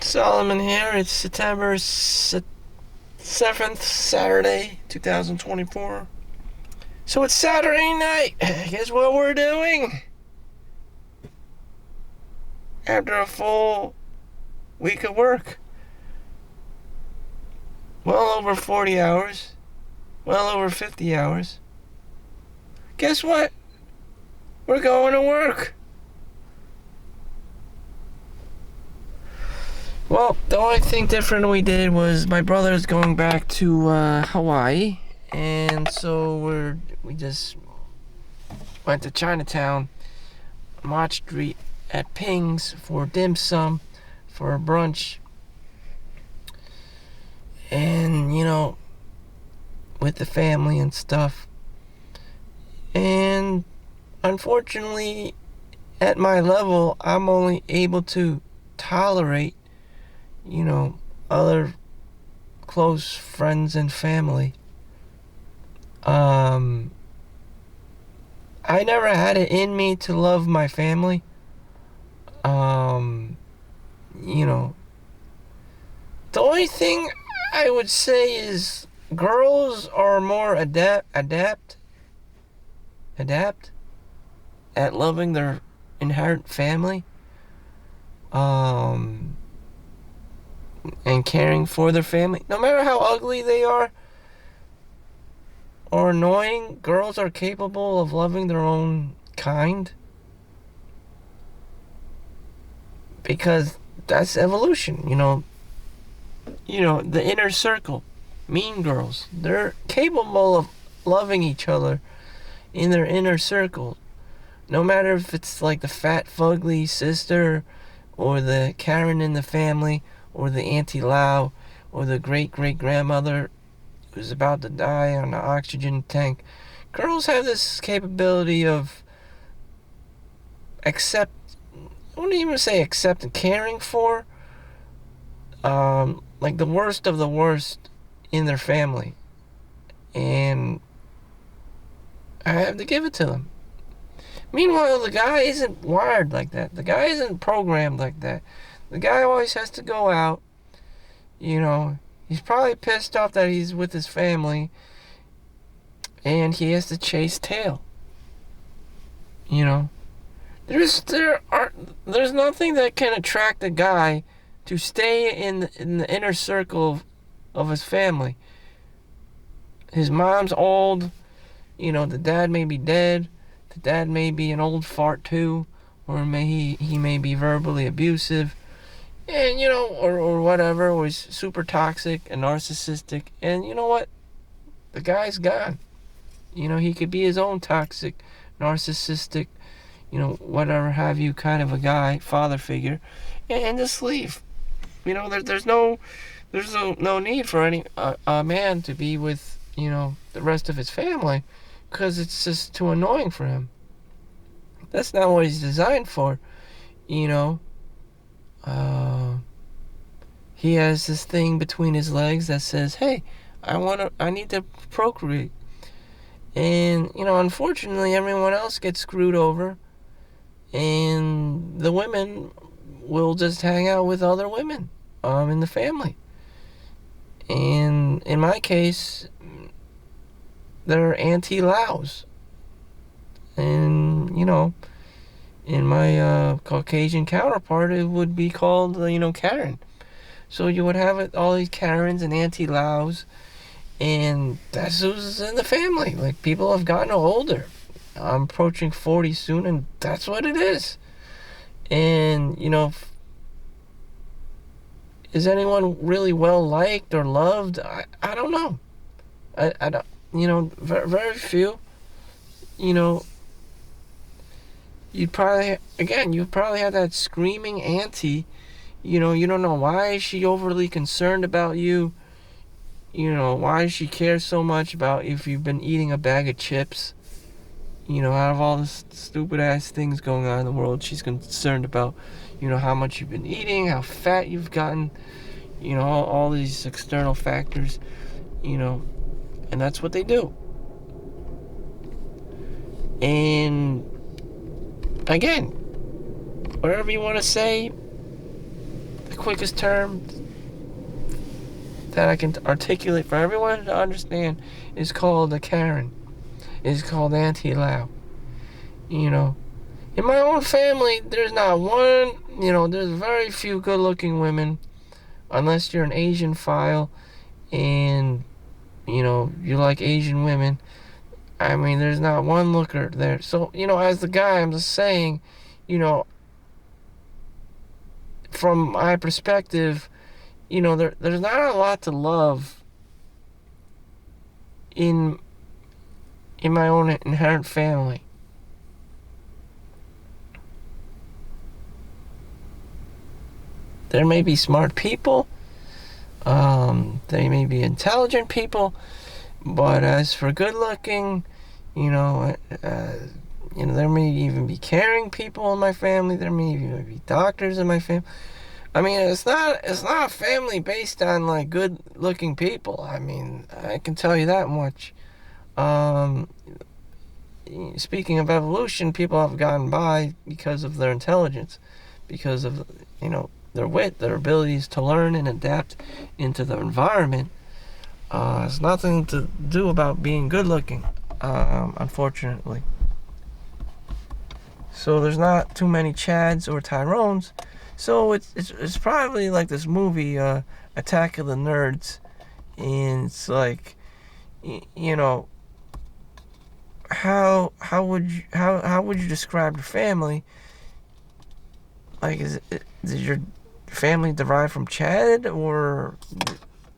Solomon here. It's September 7th, Saturday, 2024. So it's Saturday night. Guess what we're doing? After a full week of work. Well over 40 hours. Well over 50 hours. Guess what? We're going to work. Well, the only thing different we did was my brother's going back to Hawaii, and so we just went to Chinatown, Mott Street at Ping's for dim sum, for a brunch, and with the family and stuff. And unfortunately, at my level, I'm only able to tolerate other close friends and family. I never had it in me to love my family. The only thing I would say is girls are more adapt at loving their inherent family. And caring for their family. No matter how ugly they are or annoying, girls are capable of loving their own kind. Because that's evolution, the inner circle, mean girls, they're capable of loving each other in their inner circle. No matter if it's like the fat, fugly sister or the Karen in the family, or the Auntie Lau, or the great-great-grandmother who's about to die on an oxygen tank. Girls have this capability of I wouldn't even say accept and caring for, like the worst of the worst in their family. And I have to give it to them. Meanwhile, the guy isn't wired like that. The guy isn't programmed like that. The guy always has to go out, he's probably pissed off that he's with his family, and he has to chase tail. There's nothing that can attract a guy to stay in the inner circle of his family. His mom's old, the dad may be dead, the dad may be an old fart too, or he may be verbally abusive. And, or whatever, was super toxic and narcissistic. And you know what? The guy's gone. He could be his own toxic, narcissistic, whatever have you kind of a guy, father figure, and just leave. There's no need for any a man to be with, the rest of his family, because it's just too annoying for him. That's not what he's designed for, He has this thing between his legs that says, hey, I need to procreate. And, unfortunately, everyone else gets screwed over. And the women will just hang out with other women in the family. And in my case, they're Auntie Laos. And, in my Caucasian counterpart, it would be called, Karen. So you would have all these Karens and Auntie Laos, and that's who's in the family. Like, people have gotten older. I'm approaching 40 soon, and that's what it is. And, is anyone really well liked or loved? I don't know. I don't, very few. You'd probably have that screaming auntie. You don't know why is she overly concerned about you. Why does she care so much about if you've been eating a bag of chips. Out of all the stupid ass things going on in the world, she's concerned about, how much you've been eating, how fat you've gotten, all these external factors, and that's what they do. And again, whatever you want to say, quickest term that I can articulate for everyone to understand is called a Karen. It's called Auntie Lau. You know, in my own family, there's not one, there's very few good-looking women, unless you're an Asian file and, you like Asian women. I mean, there's not one looker there. So, as the guy, I'm just saying, from my perspective, there's not a lot to love in my own inherent family. There may be smart people, they may be intelligent people, but as for good looking, there may even be caring people in my family. There may even be doctors in my family. I mean, it's not a family based on like good looking people. I mean, I can tell you that much. Speaking of evolution, people have gotten by because of their intelligence, because of their wit, their abilities to learn and adapt into the environment. It's nothing to do about being good looking, unfortunately. So there's not too many Chads or Tyrones. So it's probably like this movie, Attack of the Nerds, and it's like, how would you describe your family? Like, is your family derived from Chad or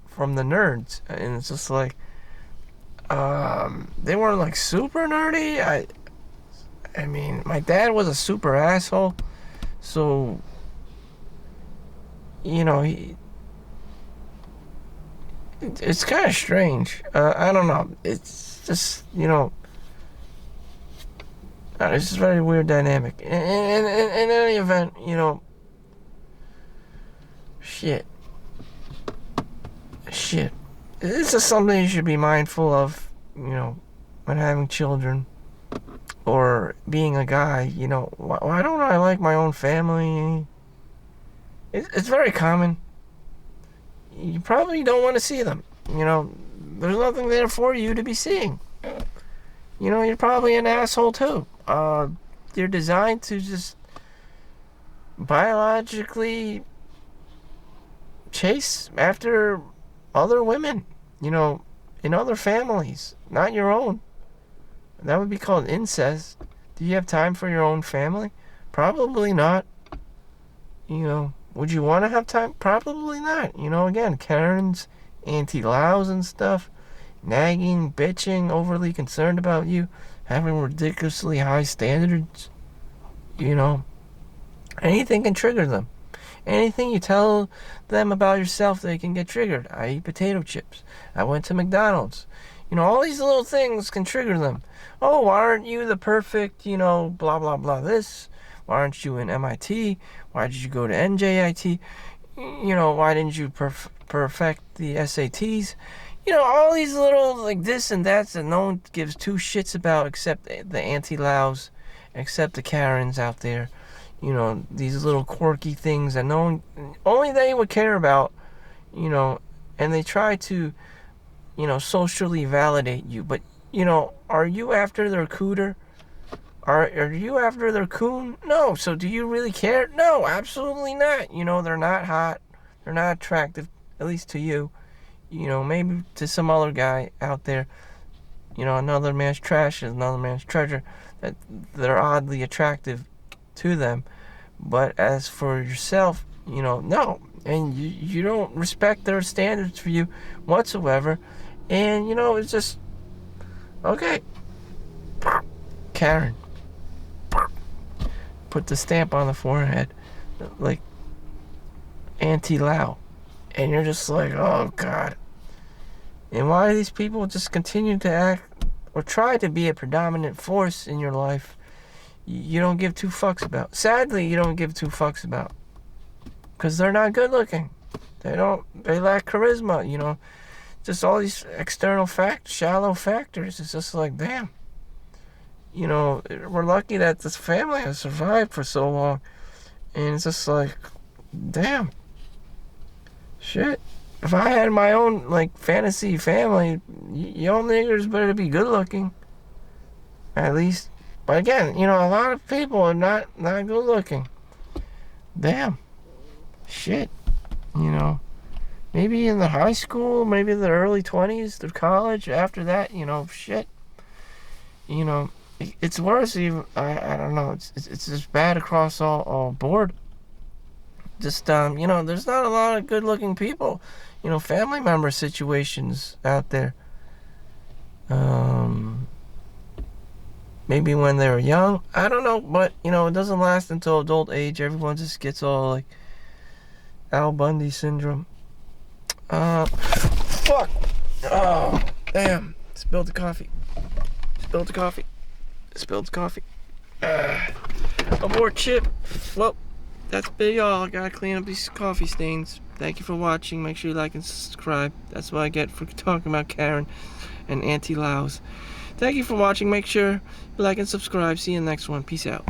from the nerds? And it's just like, they weren't like super nerdy. I mean, my dad was a super asshole, so it's kind of strange. I don't know. It's just it's just a very weird dynamic. In any event, shit. This is something you should be mindful of, when having children or being a guy. Why don't I like my own family? It's very common. You probably don't want to see them. There's nothing there for you to be seeing. You're probably an asshole too. You're designed to just biologically chase after other women, in other families, not your own. That would be called incest. Do you have time for your own family? Probably not. Would you want to have time? Probably not. Again, Karens, Auntie Laus and stuff, nagging, bitching, overly concerned about you, having ridiculously high standards. Anything can trigger them. Anything you tell them about yourself, they can get triggered. I eat potato chips. I went to McDonald's. All these little things can trigger them. Oh, why aren't you the perfect, blah, blah, blah, this? Why aren't you in MIT? Why did you go to NJIT? Why didn't you perfect the SATs? All these little, like, this and that no one gives two shits about except the Auntie Laus, except the Karens out there. These little quirky things that only they would care about, and they try to, socially validate you. But, are you after their cooter? Are you after their coon? No. So do you really care? No, absolutely not. They're not hot. They're not attractive, at least to you. Maybe to some other guy out there. Another man's trash is another man's treasure. That they're oddly attractive to them. But as for yourself, no. And you don't respect their standards for you whatsoever. And, it's just, okay. Karen. Put the stamp on the forehead. Like, Auntie Lau. And you're just like, oh, God. And why do these people just continue to act or try to be a predominant force in your life you don't give two fucks about? Sadly, you don't give two fucks about. Because they're not good looking. They lack charisma, Just all these external shallow factors. It's just like, damn. We're lucky that this family has survived for so long. And it's just like, damn. Shit. If I had my own, like, fantasy family, y'all niggers better be good looking. At least. But again, you know, a lot of people are not good looking. Damn. Shit. You know. Maybe in the high school, maybe the early 20s through college. After that, you know, shit. You know, it's worse even. I don't know. It's just bad across all board. Just, you know, there's not a lot of good looking people. You know, family member situations out there. Maybe when they were young. I don't know. But, you know, it doesn't last until adult age. Everyone just gets all, like, Al Bundy syndrome. Fuck. Oh, damn. Spilled the coffee. Spilled the coffee. Spilled the coffee. Abort chip. Well, that's been all. I gotta clean up these coffee stains. Thank you for watching. Make sure you like and subscribe. That's what I get for talking about Karen and Auntie Laos. Thank you for watching. Make sure you like and subscribe. See you in the next one. Peace out.